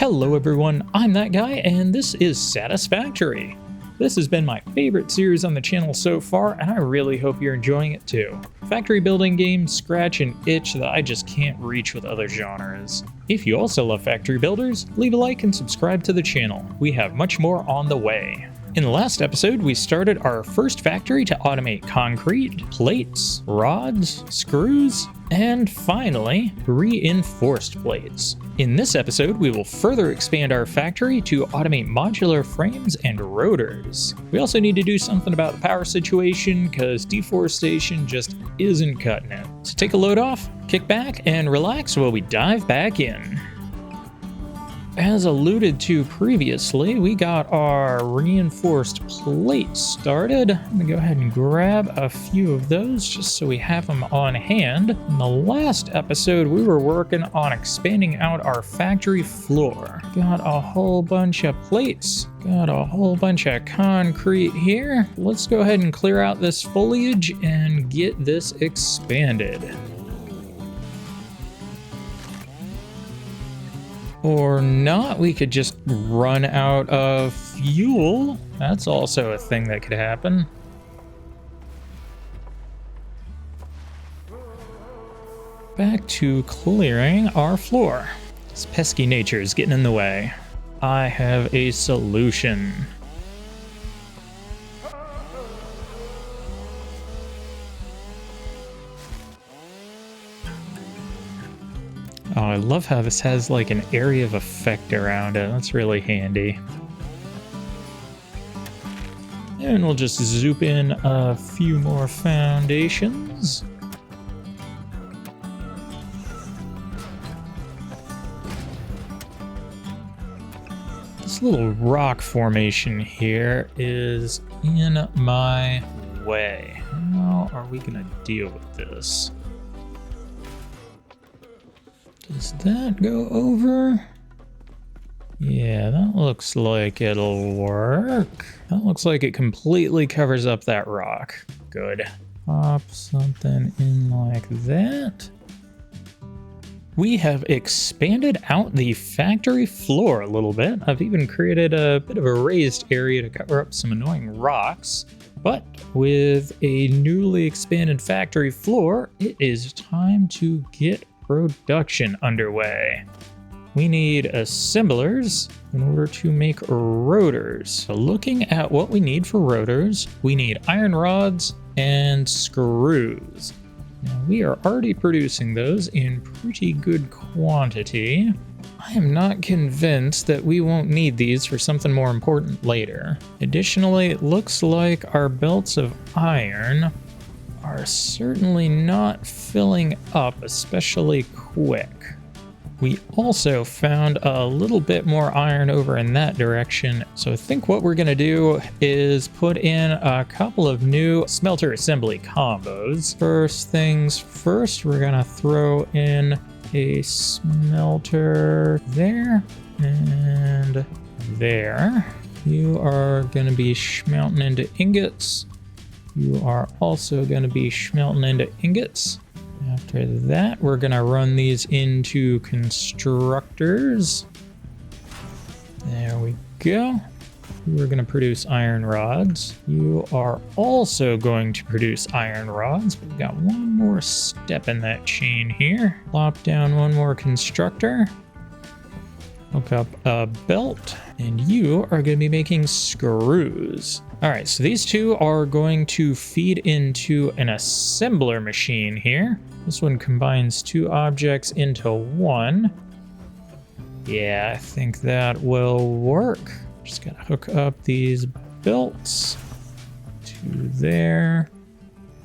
Hello everyone, I'm that guy, and this is Satisfactory. This has been my favorite series on the channel so far, and I really hope you're enjoying it too. Factory building games scratch an itch that I just can't reach with other genres. If you also love factory builders, leave a like and subscribe to the channel. We have much more on the way. In the last episode, we started our first factory to automate concrete, plates, rods, screws, and finally, reinforced plates. In this episode, we will further expand our factory to automate modular frames and rotors. We also need to do something about the power situation because deforestation just isn't cutting it. So take a load off, kick back, and relax while we dive back in. As alluded to previously, we got our reinforced plates started. I'm gonna go ahead and grab a few of those just so we have them on hand. In the last episode, we were working on expanding out our factory floor. Got a whole bunch of plates. Got a whole bunch of concrete here. Let's go ahead and clear out this foliage and get this expanded. Or not, we could just run out of fuel. That's also a thing that could happen. Back to clearing our floor. This pesky nature is getting in the way. I have a solution. Oh, I love how this has like an area of effect around it. That's really handy. And we'll just zoop in a few more foundations. This little rock formation here is in my way. How are we gonna deal with this? Does that go over? Yeah, that looks like it'll work. That looks like it completely covers up that rock. Good. Pop something in like that. We have expanded out the factory floor a little bit. I've even created a bit of a raised area to cover up some annoying rocks. But with a newly expanded factory floor, it is time to get production underway. We need assemblers in order to make rotors. So looking at what we need for rotors, we need iron rods and screws. Now we are already producing those in pretty good quantity. I am not convinced that we won't need these for something more important later. Additionally, it looks like our belts of iron are certainly not filling up especially quick. We also found a little bit more iron over in that direction, so I think what we're gonna do is put in a couple of new smelter assembly combos. First things first, we're gonna throw in a smelter there and there. You are gonna be smelting into ingots. You are also going to be smelting into ingots. After that, we're going to run these into constructors. There we go. We're going to produce iron rods. You are also going to produce iron rods. We've got one more step in that chain here. Plop down one more constructor. Hook up a belt, and you are going to be making screws. All right, so these two are going to feed into an assembler machine here. This one combines two objects into one. Yeah, I think that will work. Just gotta hook up these belts to there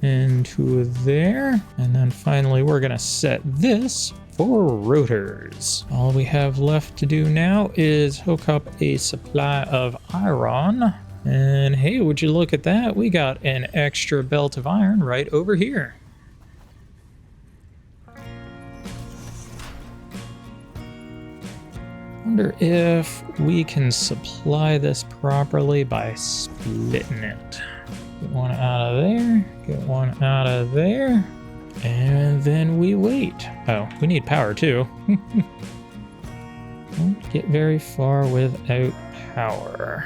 and to there. And then finally, we're gonna set this for rotors. All we have left to do now is hook up a supply of iron. And hey, would you look at that? We got an extra belt of iron right over here. Wonder if we can supply this properly by splitting it. Get one out of there, get one out of there. And then we wait. Oh, we need power too. Won't get very far without power.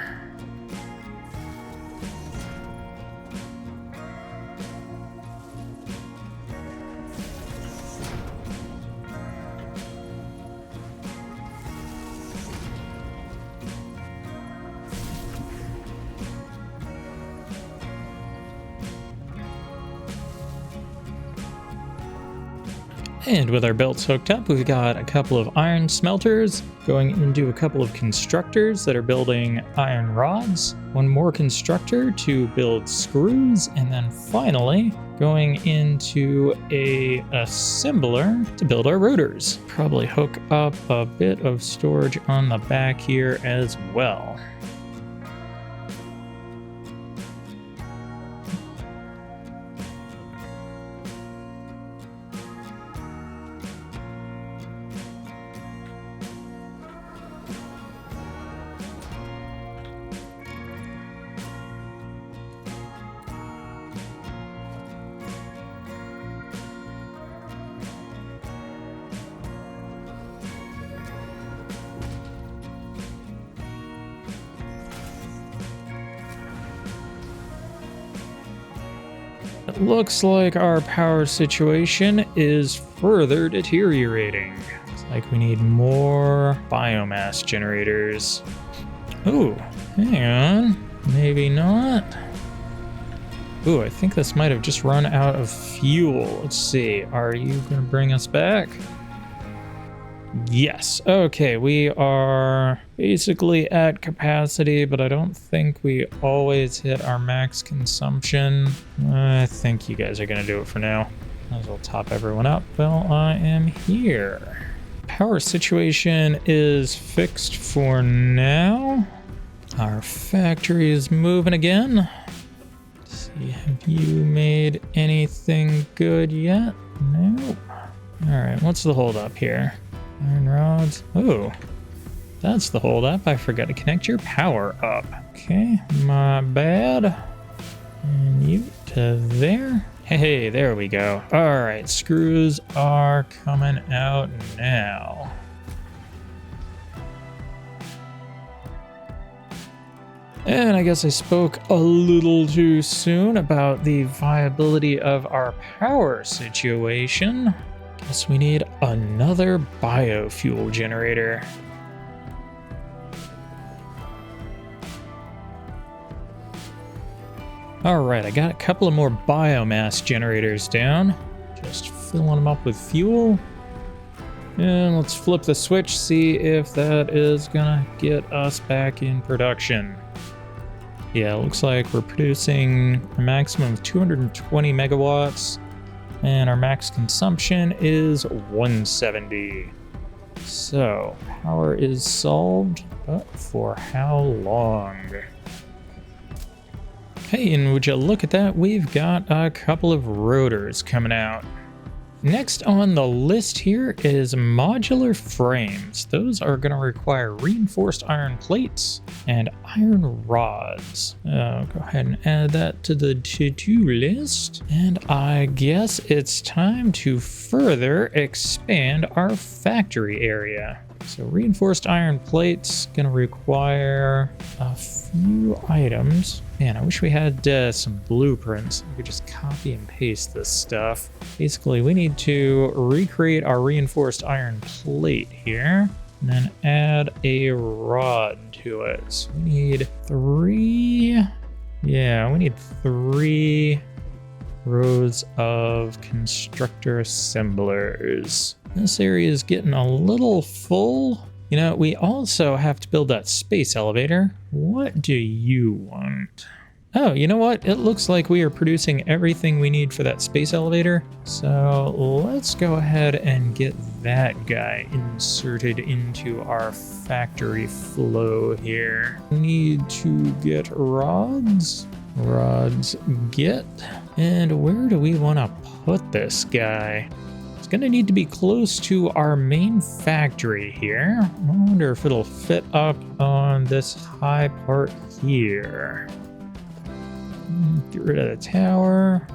And with our belts hooked up, we've got a couple of iron smelters going into a couple of constructors that are building iron rods, one more constructor to build screws, and then finally going into a assembler to build our rotors. Probably hook up a bit of storage on the back here as well. It looks like our power situation is further deteriorating. Looks like we need more biomass generators. Oh, hang on. Maybe not. Ooh, I think this might have just run out of fuel. Let's see. Are you going to bring us back? Yes. Okay, we are basically at capacity, but I don't think we always hit our max consumption. I think you guys are going to do it for now. Might as well top everyone up while I am here. Power situation is fixed for now. Our factory is moving again. Let's see, have you made anything good yet? Nope. All right, what's the holdup here? Iron rods. Oh, that's the holdup. I forgot to connect your power up. Okay, my bad. And you to there. Hey, there we go. All right, screws are coming out now. And I guess I spoke a little too soon about the viability of our power situation. Guess we need another biofuel generator. All right, I got a couple of more biomass generators down. Just filling them up with fuel. And let's flip the switch, see if that is gonna get us back in production. Yeah, it looks like we're producing a maximum of 220 megawatts. And our max consumption is 170. So, power is solved, but for how long? Hey, and would you look at that? We've got a couple of rotors coming out. Next on the list here is modular frames. Those are going to require reinforced iron plates and iron rods. Go ahead and add that to the to-do list. And I guess it's time to further expand our factory area. So reinforced iron plates going to require a few items. Man, I wish we had some blueprints. We could just copy and paste this stuff. Basically, we need to recreate our reinforced iron plate here, and then add a rod to it. So we need 3. Yeah, we need 3 rows of constructor assemblers. This area is getting a little full. You know, we also have to build that space elevator. What do you want? Oh, you know what? It looks like we are producing everything we need for that space elevator. So let's go ahead and get that guy inserted into our factory flow here. Need to get rods. Rods get. And where do we want to put this guy? Going to need to be close to our main factory here. I wonder if it'll fit up on this high part here. Get rid of the tower.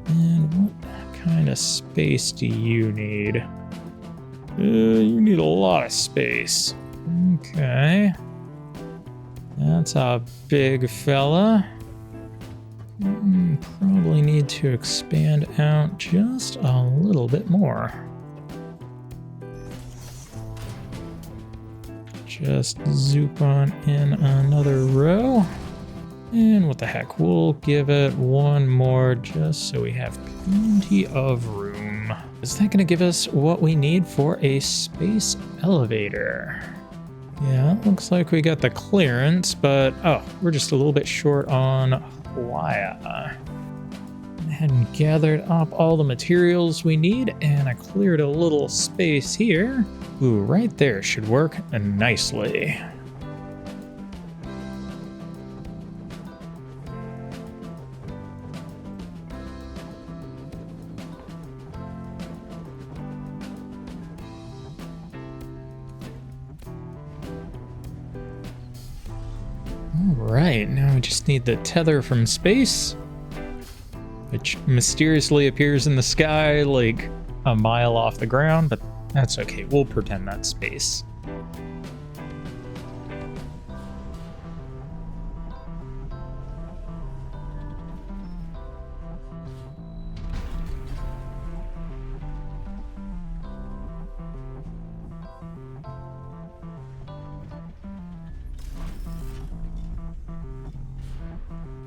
And what kind of space do you need? You need a lot of space. Okay. That's a big fella. Probably need to expand out just a little bit more. Just zoop on in another row. And what the heck, we'll give it one more just so we have plenty of room. Is that gonna give us what we need for a space elevator? Yeah, it looks like we got the clearance, but oh, we're just a little bit short on wire. I hadn't gathered up all the materials we need, and I cleared a little space here. Ooh, right there should work nicely. Alright, now we just need the tether from space, which mysteriously appears in the sky like a mile off the ground, but that's okay, we'll pretend that's space.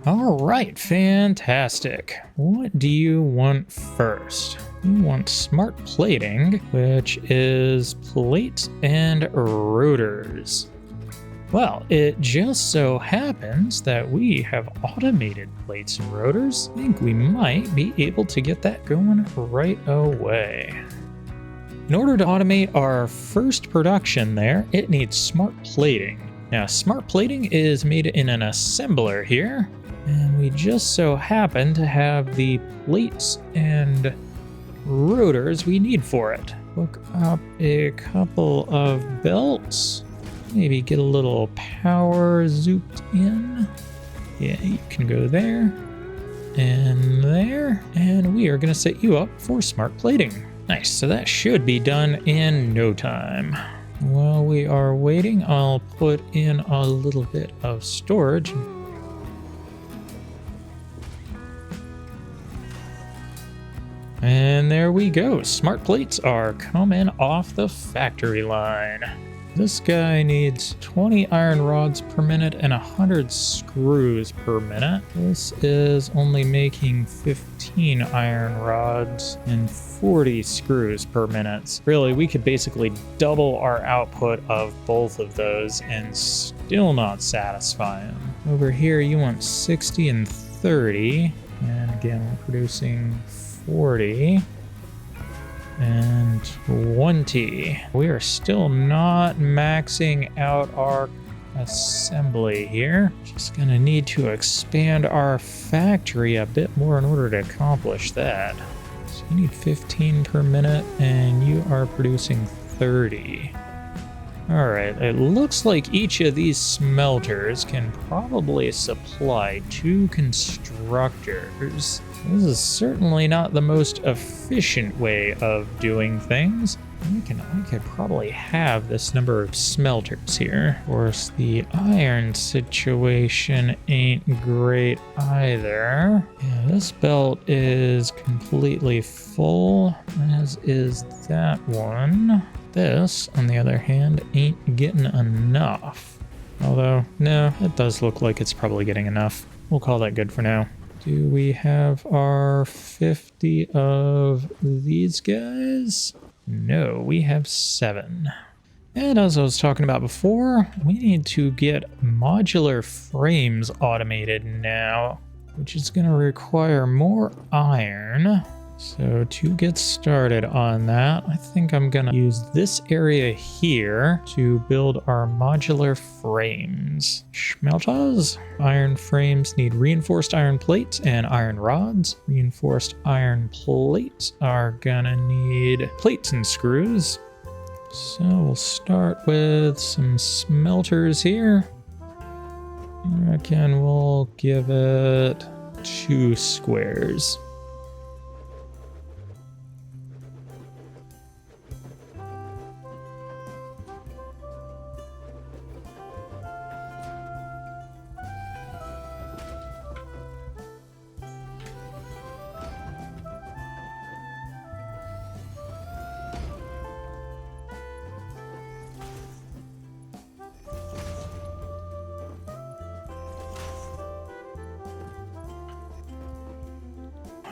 All right, fantastic. What do you want first? You want smart plating, which is plates and rotors. Well, it just so happens that we have automated plates and rotors. I think we might be able to get that going right away. In order to automate our first production there, it needs smart plating. Now, smart plating is made in an assembler here, and we just so happen to have the plates and rotors we need for it. Hook up a couple of belts, maybe get a little power zooped in. Yeah, you can go there, and we are gonna set you up for smart plating. Nice, so that should be done in no time. While we are waiting, I'll put in a little bit of storage. And there we go. Smart plates are coming off the factory line. This guy needs 20 iron rods per minute and 100 screws per minute. This is only making 15 iron rods and 40 screws per minute. Really, we could basically double our output of both of those and still not satisfy them. Over here, you want 60 and 30. And again, we're producing 40 and 20. We are still not maxing out our assembly here. Just gonna need to expand our factory a bit more in order to accomplish that. So you need 15 per minute and you are producing 30. All right, it looks like each of these smelters can probably supply 2 constructors. This is certainly not the most efficient way of doing things. I could probably have this number of smelters here. Of course, the iron situation ain't great either. Yeah, this belt is completely full, as is that one. This, on the other hand, ain't getting enough. Although, no, it does look like it's probably getting enough. We'll call that good for now. Do we have our 50 of these guys? No, we have 7. And as I was talking about before, we need to get modular frames automated now, which is going to require more iron. So to get started on that, I think I'm going to use this area here to build our modular frames. Schmelters. Iron frames need reinforced iron plates and iron rods. Reinforced iron plates are going to need plates and screws. So we'll start with some smelters here. I reckon we'll give it 2 squares.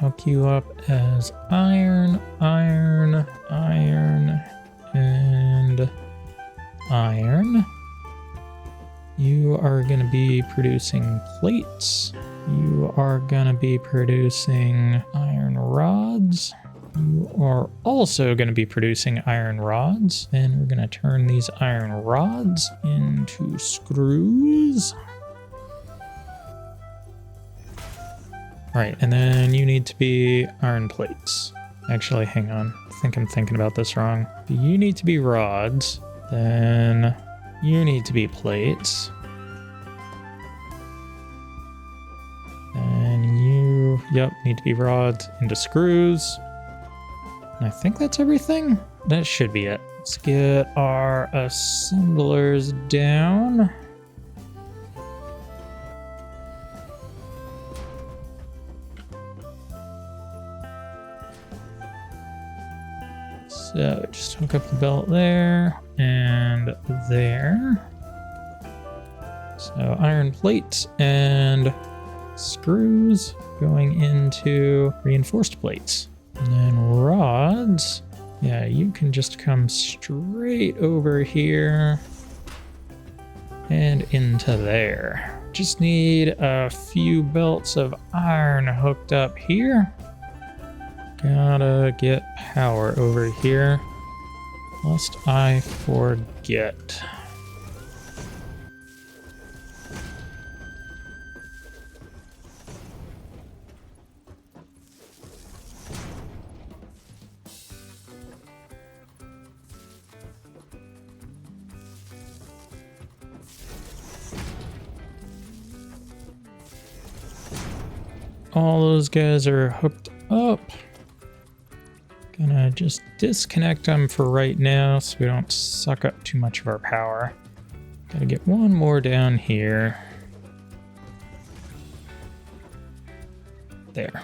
hook you up as iron, iron, iron, and iron. You are going to be producing plates. You are going to be producing iron rods. You are also going to be producing iron rods. And we're going to turn these iron rods into screws. All right, and then you need to be iron plates. Actually, hang on. I think I'm thinking about this wrong. You need to be rods. Then you need to be plates. And you, yep, need to be rods into screws. And I think that's everything. That should be it. Let's get our assemblers down. So just hook up the belt there and there. So iron plates and screws going into reinforced plates. And then rods. Yeah, you can just come straight over here and into there. Just need a few belts of iron hooked up here. Gotta get power over here, lest I forget. All those guys are hooked up. Gonna just disconnect them for right now so we don't suck up too much of our power. Gotta get one more down here. There.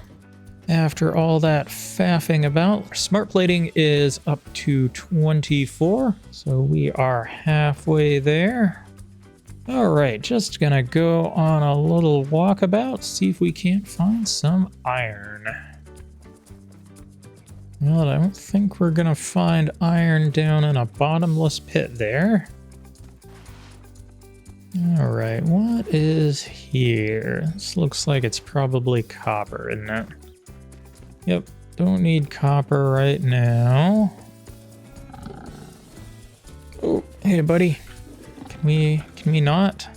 After all that faffing about, smart plating is up to 24, so we are halfway there. All right, just gonna go on a little walkabout, see if we can't find some iron. Well, I don't think we're gonna find iron down in a bottomless pit there. All right, what is here? This looks like it's probably copper, isn't it? Yep, don't need copper right now. Oh, hey buddy. Can we not?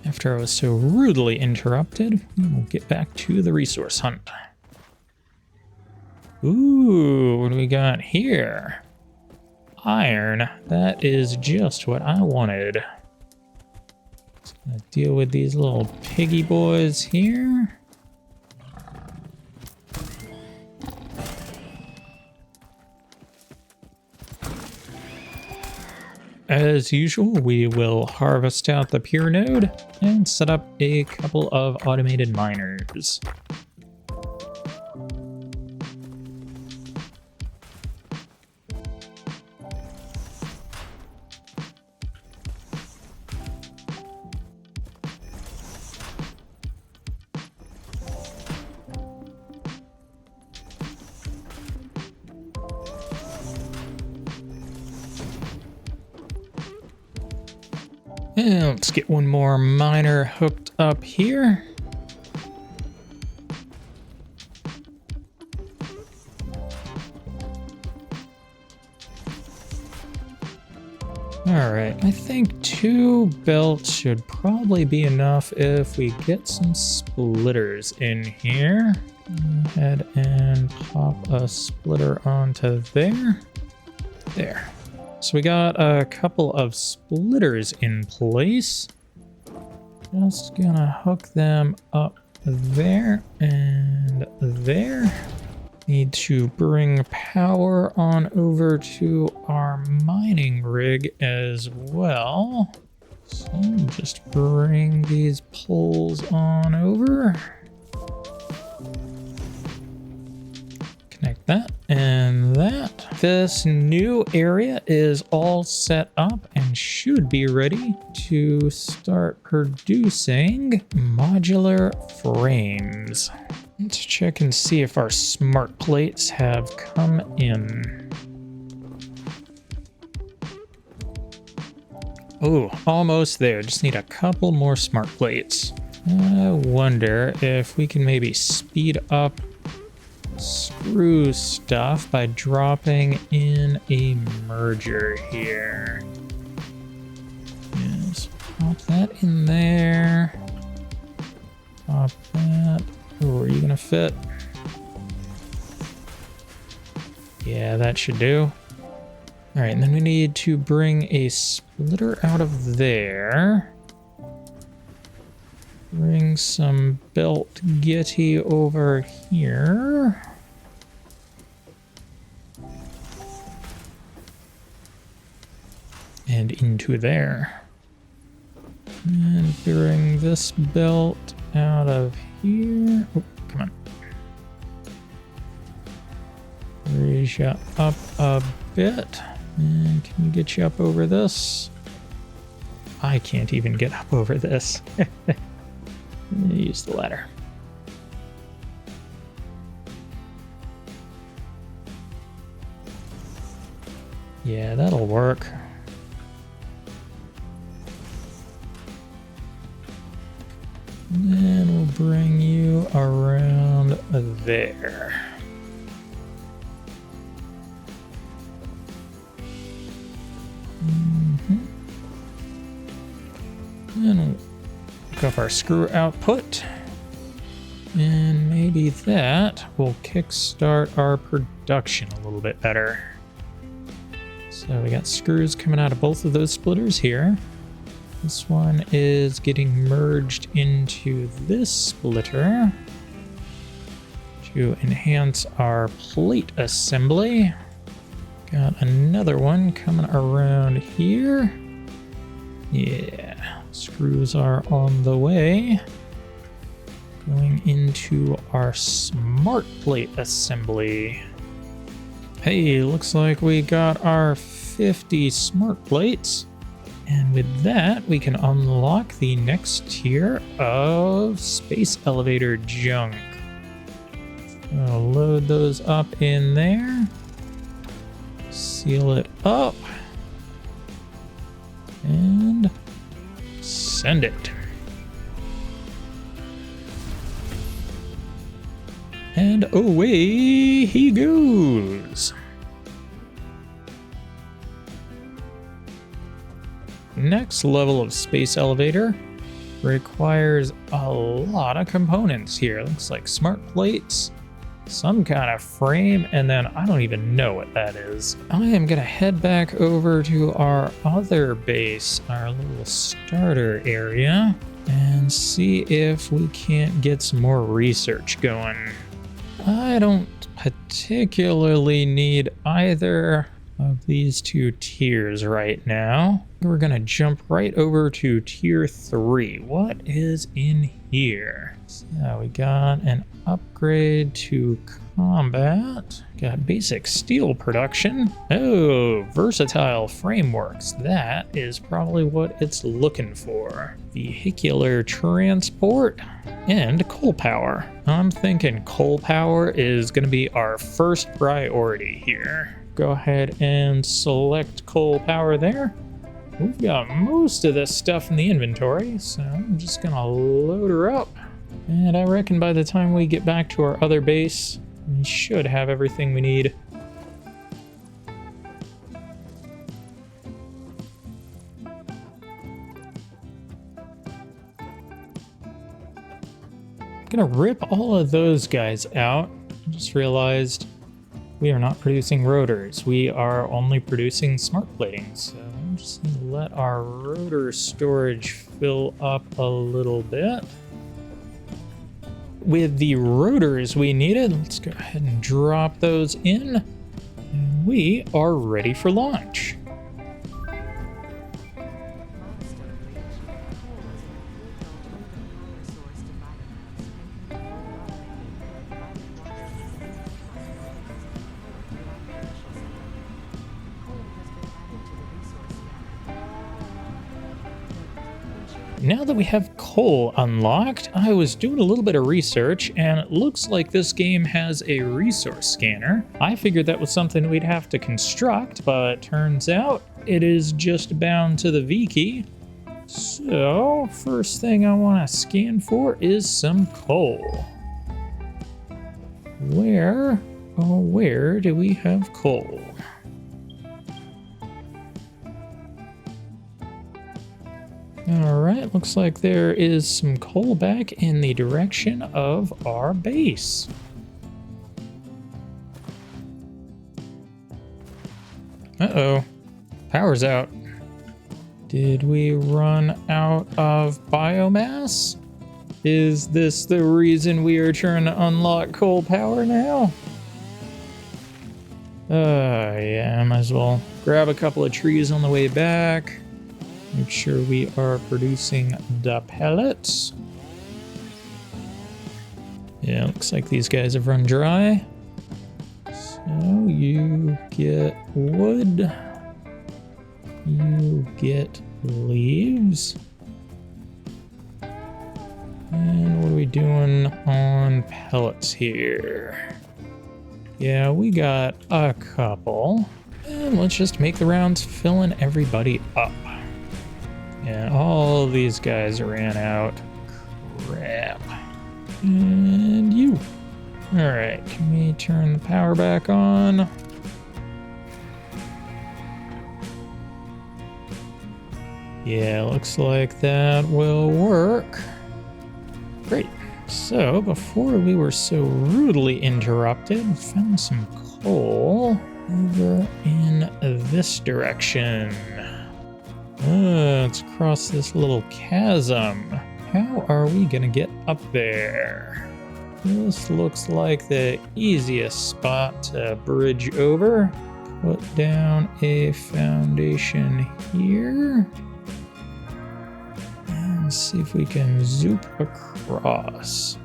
After I was so rudely interrupted, we will get back to the resource hunt. Ooh, what do we got here? Iron. That is just what I wanted. Just gonna deal with these little piggy boys here. As usual, we will harvest out the pure node and set up a couple of automated miners. And let's get one more miner hooked up here. All right, I think 2 belts should probably be enough if we get some splitters in here. Go ahead and pop a splitter onto there. There. So we got a couple of splitters in place. Just gonna hook them up there and there. Need to bring power on over to our mining rig as well. So just bring these poles on over. Connect that and that. This new area is all set up and should be ready to start producing modular frames. Let's check and see if our smart plates have come in. Oh, almost there. Just need a couple more smart plates. I wonder if we can maybe speed up screw stuff by dropping in a merger here. Yes, pop that in there. Pop that. Oh, are you gonna fit? Yeah, that should do. All right, and then we need to bring a splitter out of there. Bring some belt getty over here. And into there. And bring this belt out of here. Oh, come on. Raise you up a bit. And can we get you up over this? I can't even get up over this. Use the ladder. Yeah, that'll work. And then we'll bring you around there. And we'll look up our screw output. And maybe that will kickstart our production a little bit better. So we got screws coming out of both of those splitters here. This one is getting merged into this splitter to enhance our plate assembly. Got another one coming around here. Yeah, screws are on the way. Going into our smart plate assembly. Hey, looks like we got our 50 smart plates. And with that, we can unlock the next tier of space elevator junk. I'll load those up in there. Seal it up. And send it. And away he goes. Next level of space elevator requires a lot of components here. Looks like smart plates, some kind of frame, and then I don't even know what that is. I am gonna head back over to our other base, our little starter area, and see if we can't get some more research going. I don't particularly need either of these two tiers right now. We're gonna jump right over to tier 3. What is in here? So we got an upgrade to combat. Got basic steel production. Oh, versatile frameworks. That is probably what it's looking for. Vehicular transport and coal power. I'm thinking coal power is gonna be our first priority here. Go ahead and select coal power there. We've got most of this stuff in the inventory, so I'm just gonna load her up. And I reckon by the time we get back to our other base, we should have everything we need. Gonna rip all of those guys out. I just realized we are not producing rotors. We are only producing smart plating. So I'm just gonna let our rotor storage fill up a little bit. with the rotors we needed. Let's go ahead and drop those in. And we are ready for launch. Now that we have coal unlocked, I was doing a little bit of research, and it looks like this game has a resource scanner. I figured that was something we'd have to construct, but turns out it is just bound to the V key. So, first thing I want to scan for is some coal. Where do we have coal? Alright, looks like there is some coal back in the direction of our base. Uh-oh, power's out. Did we run out of biomass? Is this the reason we are trying to unlock coal power now? Yeah, might as well grab a couple of trees on the way back. Make sure we are producing the pellets. Yeah, looks like these guys have run dry. So you get wood. You get leaves. And what are we doing on pellets here? Yeah, we got a couple. And let's just make the rounds, filling everybody up. And all these guys ran out. Crap. And you. Alright, can we turn the power back on? Yeah, looks like that will work. Great. So, before we were so rudely interrupted, found some coal over in this direction. Let's cross this little chasm. How are we gonna get up there? This looks like the easiest spot to bridge over. Put down a foundation here. And see if we can zoop across.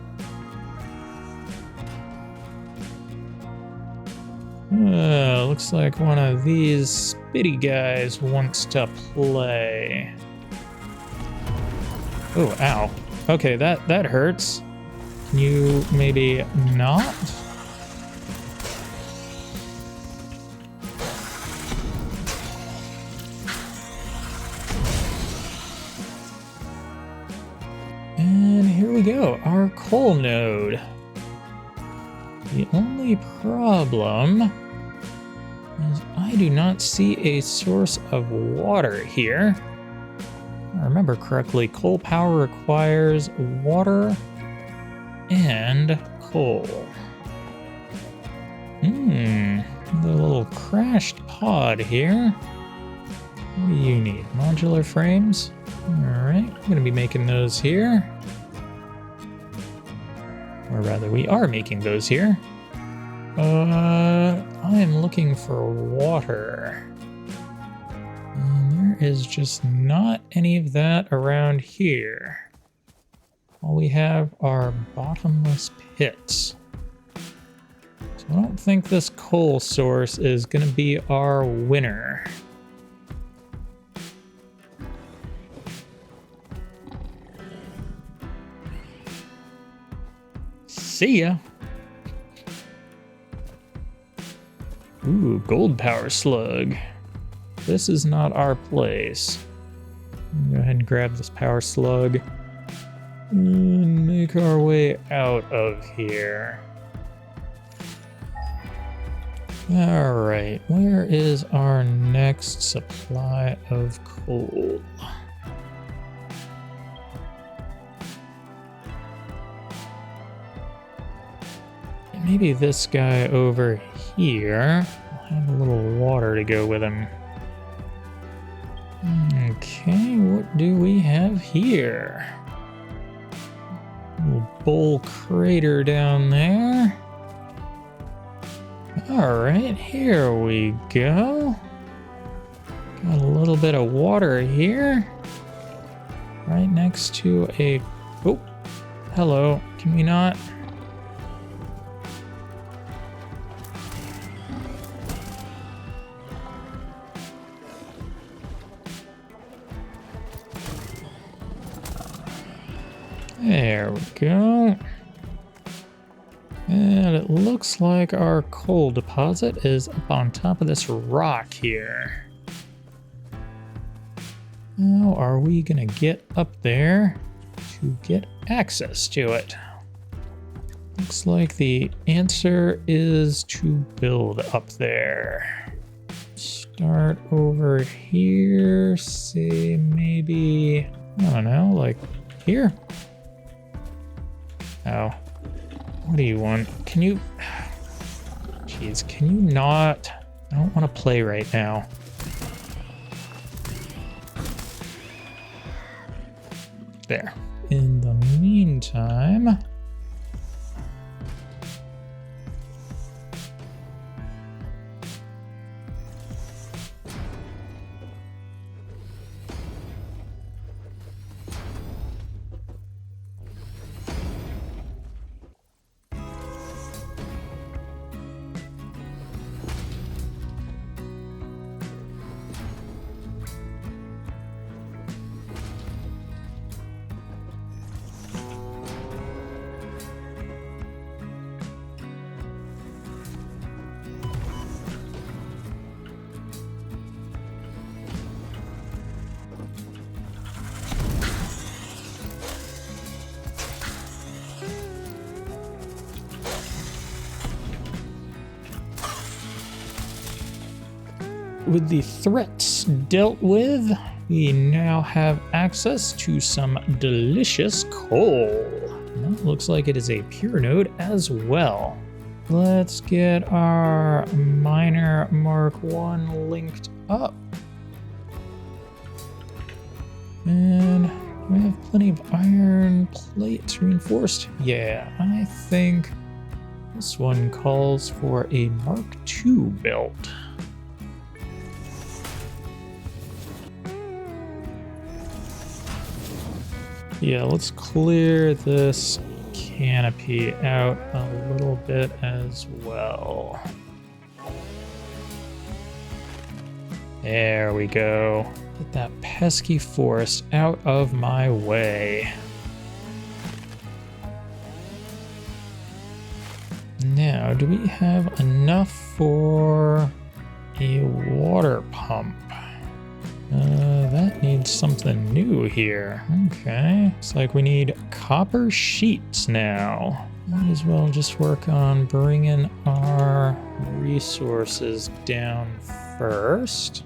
Looks like one of these spitty guys wants to play. Oh, ow. Okay, that hurts. Can you maybe not? And here we go, our coal node. The only problem is I do not see a source of water here. If I remember correctly, coal power requires water and coal. The little crashed pod here. What do you need? Modular frames? Alright, I'm gonna be making those here. Or rather, we are making those here. I am looking for water. And there is just not any of that around here. All we have are bottomless pits. So I don't think this coal source is going to be our winner. See ya. Ooh, gold power slug. This is not our place. Go ahead and grab this power slug and make our way out of here. All right, where is our next supply of coal? Maybe this guy over here will have a little water to go with him. Okay, what do we have here? A little bowl crater down there. All right, here we go. Got a little bit of water here. Right next to a... Oh, hello. Can we not? There we go. And it looks like our coal deposit is up on top of this rock here. How are we gonna get up there to get access to it? Looks like the answer is to build up there. Start over here, say maybe, I don't know, like here? Oh, what do you want? Can you, jeez, can you not? I don't want to play right now. There. In the meantime, with the threats dealt with, we now have access to some delicious coal. And that looks like it is a pure node as well. Let's get our miner Mark 1 linked up. And we have plenty of iron plates reinforced. Yeah, I think this one calls for a Mark 2 build. Yeah, let's clear this canopy out a little bit as well. There we go. Get that pesky forest out of my way. Now, do we have enough for a water pump? That needs something new here. Okay. Looks like we need copper sheets now. Might as well just work on bringing our resources down first.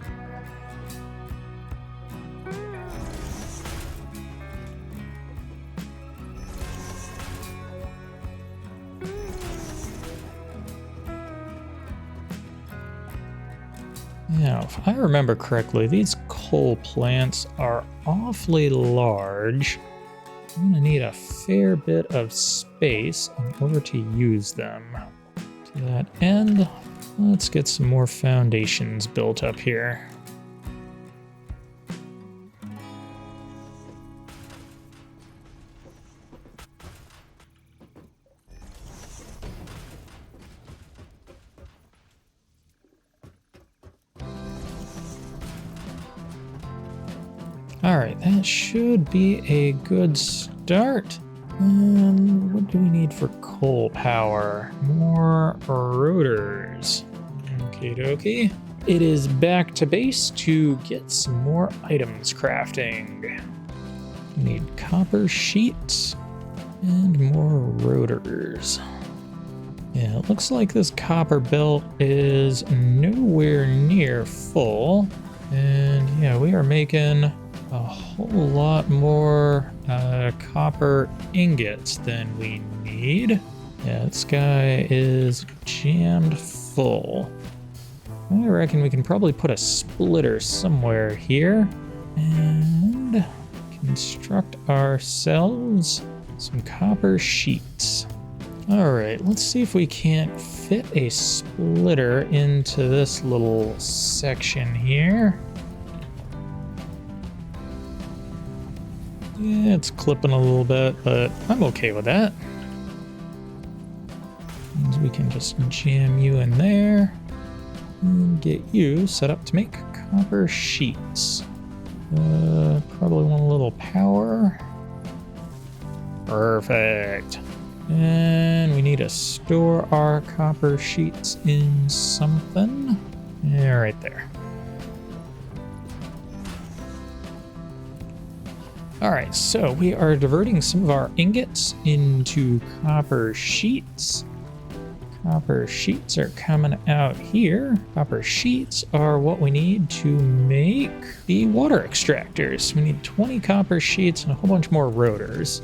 Now, if I remember correctly, these coal plants are awfully large. I'm gonna need a fair bit of space in order to use them. To that end, let's get some more foundations built up here. Alright, that should be a good start. And what do we need for coal power? More rotors. Okie dokie. It is back to base to get some more items crafting. We need copper sheets and more rotors. Yeah, it looks like this copper belt is nowhere near full. And yeah, we are making a whole lot more copper ingots than we need. Yeah, this guy is jammed full. I reckon we can probably put a splitter somewhere here and construct ourselves Some copper sheets. All right, let's see if we can't fit a splitter into this little section here. Yeah, it's clipping a little bit, but I'm okay with that. And we can just jam you in there and get you set up to make copper sheets. Probably want a little power. Perfect. And we need to store our copper sheets in something. Yeah, right there. All right, so we are diverting some of our ingots into copper sheets. Copper sheets are coming out here. Copper sheets are what we need to make the water extractors. We need 20 copper sheets and a whole bunch more rotors.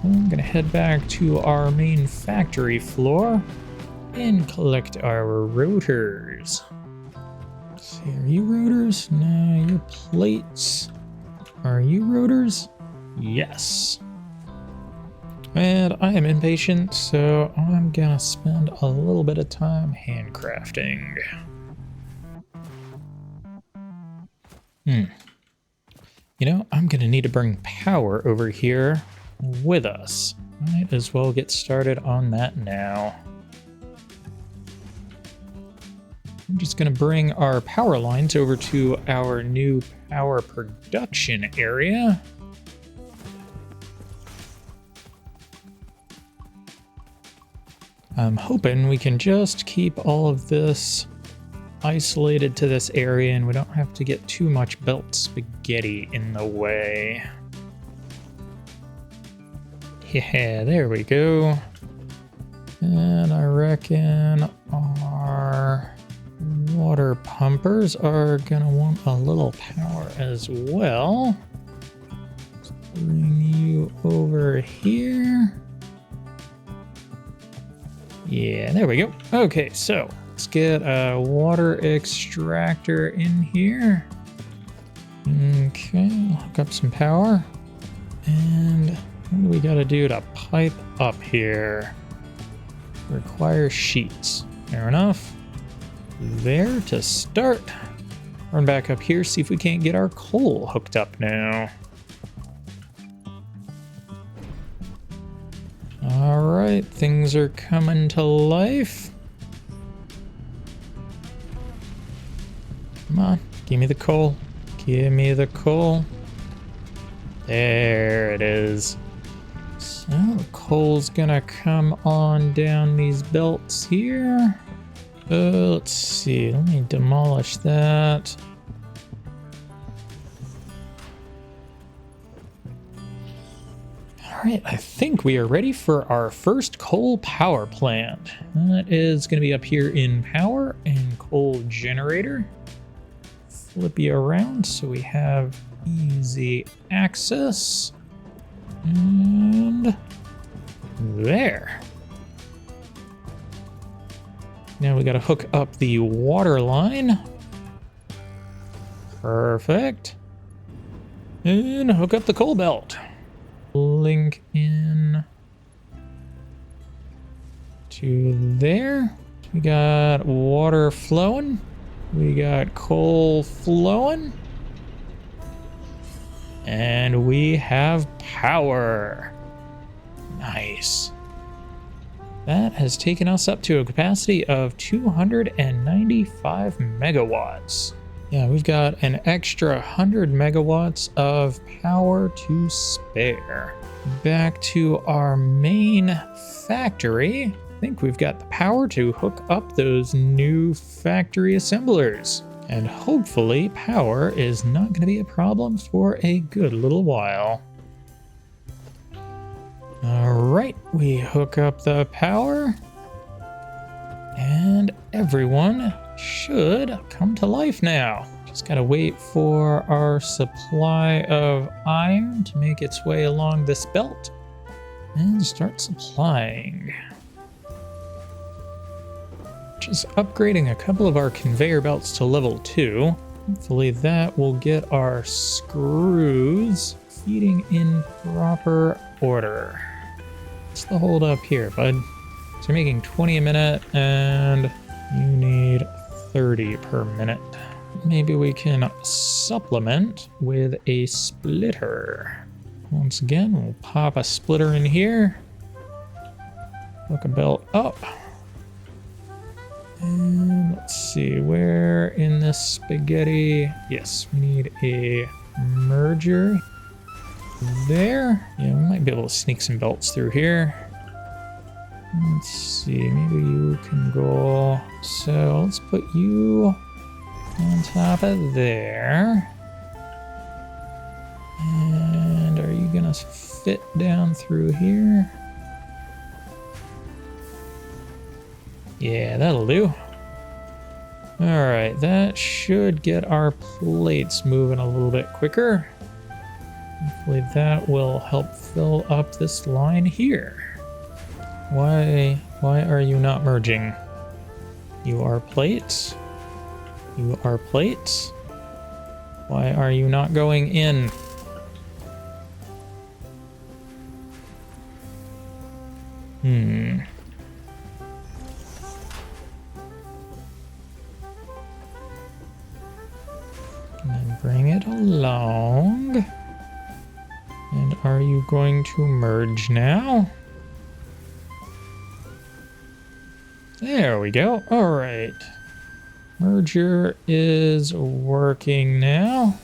I'm gonna head back to our main factory floor and collect our rotors. Let's see, are you rotors? No, you're plates. Are you rotors? Yes. And I am impatient, so I'm gonna spend a little bit of time handcrafting. You know, I'm gonna need to bring power over here with us. Might as well get started on that now. I'm just gonna bring our power lines over to our new power production area. I'm hoping we can just keep all of this isolated to this area and we don't have to get too much belt spaghetti in the way. Yeah, there we go. And I reckon our water pumpers are gonna want a little power as well. Let's bring you over here. Yeah, there we go. Okay, so let's get a water extractor in here. Okay, hook up some power. And what do we gotta do to pipe up here? Require sheets. Fair enough. There to start. Run back up here, see if we can't get our coal hooked up now. All right, things are coming to life. Come on, give me the coal. Give me the coal. There it is. So the coal's gonna come on down these belts here. Let's see, let me demolish that. All right, I think we are ready for our first coal power plant. That is going to be up here in power and coal generator. Flip you around so we have easy access. And there. Now we got to hook up the water line. Perfect. And hook up the coal belt. Link in to there. We got water flowing. We got coal flowing. And we have power. Nice. That has taken us up to a capacity of 295 megawatts. Yeah, we've got an extra 100 megawatts of power to spare. Back to our main factory. I think we've got the power to hook up those new factory assemblers. And hopefully power is not going to be a problem for a good little while. All right, we hook up the power. And everyone should come to life now. Just gotta wait for our supply of iron to make its way along this belt and start supplying. Just upgrading a couple of our conveyor belts to level 2. Hopefully that will get our screws heating in proper order. What's the hold up here, bud? So you're making 20 a minute and you need 30 per minute. Maybe we can supplement with a splitter. Once again, we'll pop a splitter in here. Hook a belt up. And let's see, where in this spaghetti? Yes, we need a merger there. Yeah, we might be able to sneak some belts through here. Let's see, maybe you can go. So let's put you on top of there. And are you gonna fit down through here? Yeah, that'll do. All right, that should get our plates moving a little bit quicker. Hopefully that will help fill up this line here. Why are you not merging? You are plates. You are plates. Why are you not going in? And then bring it along. And are you going to merge now? There we go. All right. Merger is working now.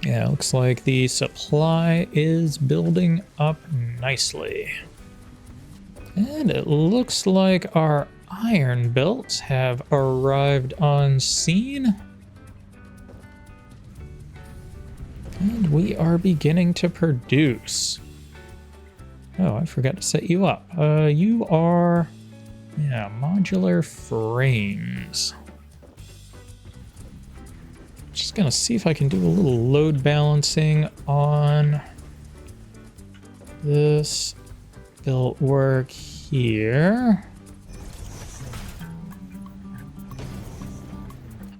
Yeah, looks like the supply is building up nicely. And it looks like our iron belts have arrived on scene. And we are beginning to produce. Oh, I forgot to set you up. You are, yeah, modular frames. Just gonna see if I can do a little load balancing on this belt work here.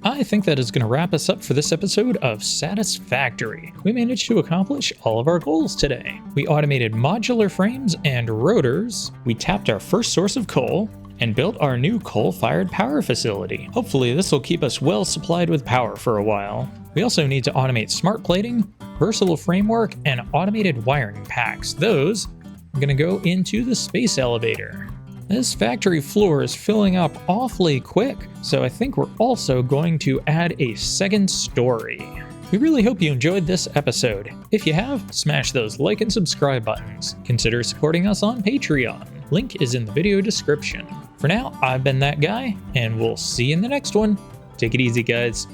I think that is going to wrap us up for this episode of Satisfactory. We managed to accomplish all of our goals today. We automated modular frames and rotors, we tapped our first source of coal, and built our new coal-fired power facility. Hopefully this will keep us well supplied with power for a while. We also need to automate smart plating, versatile framework, and automated wiring packs. Those are going to go into the space elevator. This factory floor is filling up awfully quick, so I think we're also going to add a second story. We really hope you enjoyed this episode. If you have, smash those like and subscribe buttons. Consider supporting us on Patreon. Link is in the video description. For now, I've been that guy, and we'll see you in the next one. Take it easy, guys.